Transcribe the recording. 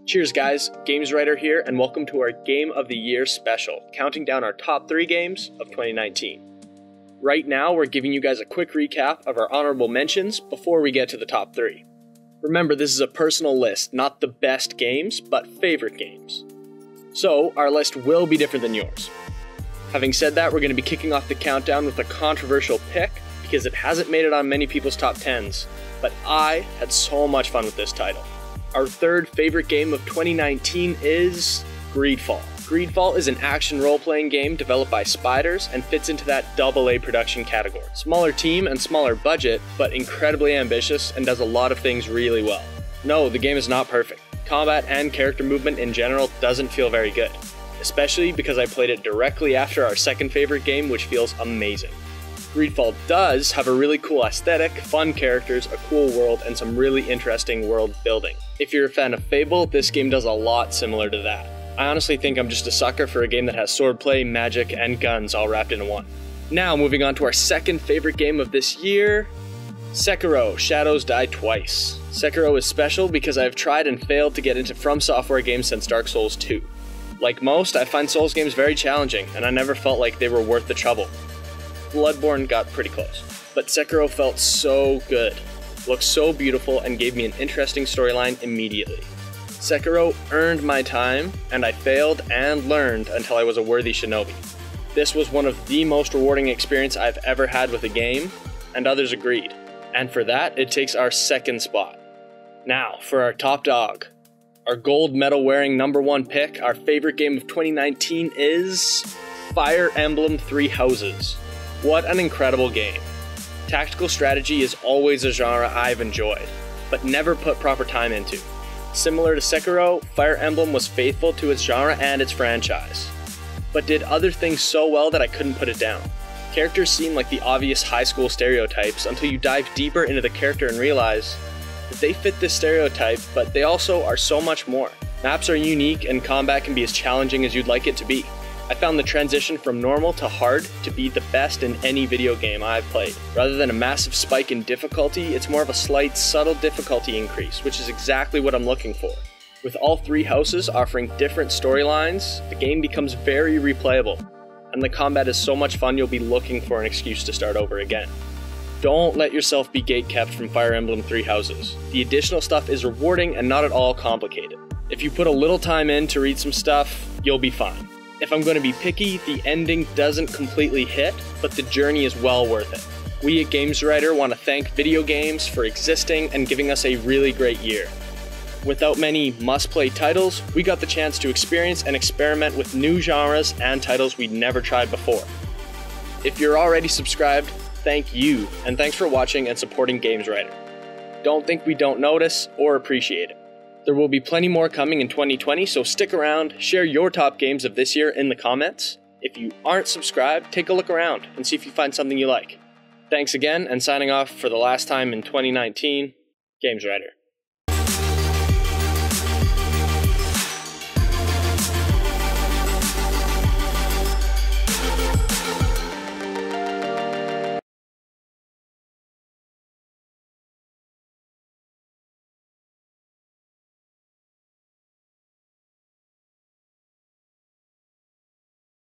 Cheers guys, GamesWriter here, and welcome to our Game of the Year special, counting down our top 3 games of 2019. Right now, we're giving you guys a quick recap of our honorable mentions before we get to the top 3. Remember, this is a personal list, not the best games, but favorite games. So, our list will be different than yours. Having said that, we're going to be kicking off the countdown with a controversial pick, because it hasn't made it on many people's top 10s, but I had so much fun with this title. Our third favorite game of 2019 is Greedfall. Greedfall is an action role-playing game developed by Spiders and fits into that AA production category. Smaller team and smaller budget, but incredibly ambitious and does a lot of things really well. No, the game is not perfect. Combat and character movement in general doesn't feel very good, especially because I played it directly after our second favorite game, which feels amazing. Greedfall does have a really cool aesthetic, fun characters, a cool world, and some really interesting world building. If you're a fan of Fable, this game does a lot similar to that. I honestly think I'm just a sucker for a game that has swordplay, magic, and guns all wrapped into one. Now, moving on to our second favorite game of this year, Sekiro: Shadows Die Twice. Sekiro is special because I've tried and failed to get into From Software games since Dark Souls 2. Like most, I find Souls games very challenging, and I never felt like they were worth the trouble. Bloodborne got pretty close, but Sekiro felt so good, looked so beautiful, and gave me an interesting storyline immediately. Sekiro earned my time, and I failed and learned until I was a worthy shinobi. This was one of the most rewarding experiences I've ever had with a game, and others agreed. And for that, it takes our second spot. Now, for our top dog. Our gold medal wearing #1 pick, our favorite game of 2019 is Fire Emblem Three Houses. What an incredible game. Tactical strategy is always a genre I've enjoyed, but never put proper time into. Similar to Sekiro, Fire Emblem was faithful to its genre and its franchise, but did other things so well that I couldn't put it down. Characters seem like the obvious high school stereotypes until you dive deeper into the character and realize that they fit this stereotype, but they also are so much more. Maps are unique and combat can be as challenging as you'd like it to be. I found the transition from normal to hard to be the best in any video game I've played. Rather than a massive spike in difficulty, it's more of a slight, subtle difficulty increase, which is exactly what I'm looking for. With all 3 houses offering different storylines, the game becomes very replayable, and the combat is so much fun you'll be looking for an excuse to start over again. Don't let yourself be gatekept from Fire Emblem Three Houses. The additional stuff is rewarding and not at all complicated. If you put a little time in to read some stuff, you'll be fine. If I'm going to be picky, the ending doesn't completely hit, but the journey is well worth it. We at GamesWriter want to thank video games for existing and giving us a really great year. Without many must-play titles, we got the chance to experience and experiment with new genres and titles we'd never tried before. If you're already subscribed, thank you, and thanks for watching and supporting GamesWriter. Don't think we don't notice or appreciate it. There will be plenty more coming in 2020, so stick around, share your top games of this year in the comments. If you aren't subscribed, take a look around and see if you find something you like. Thanks again, and signing off for the last time in 2019, GamesWriter.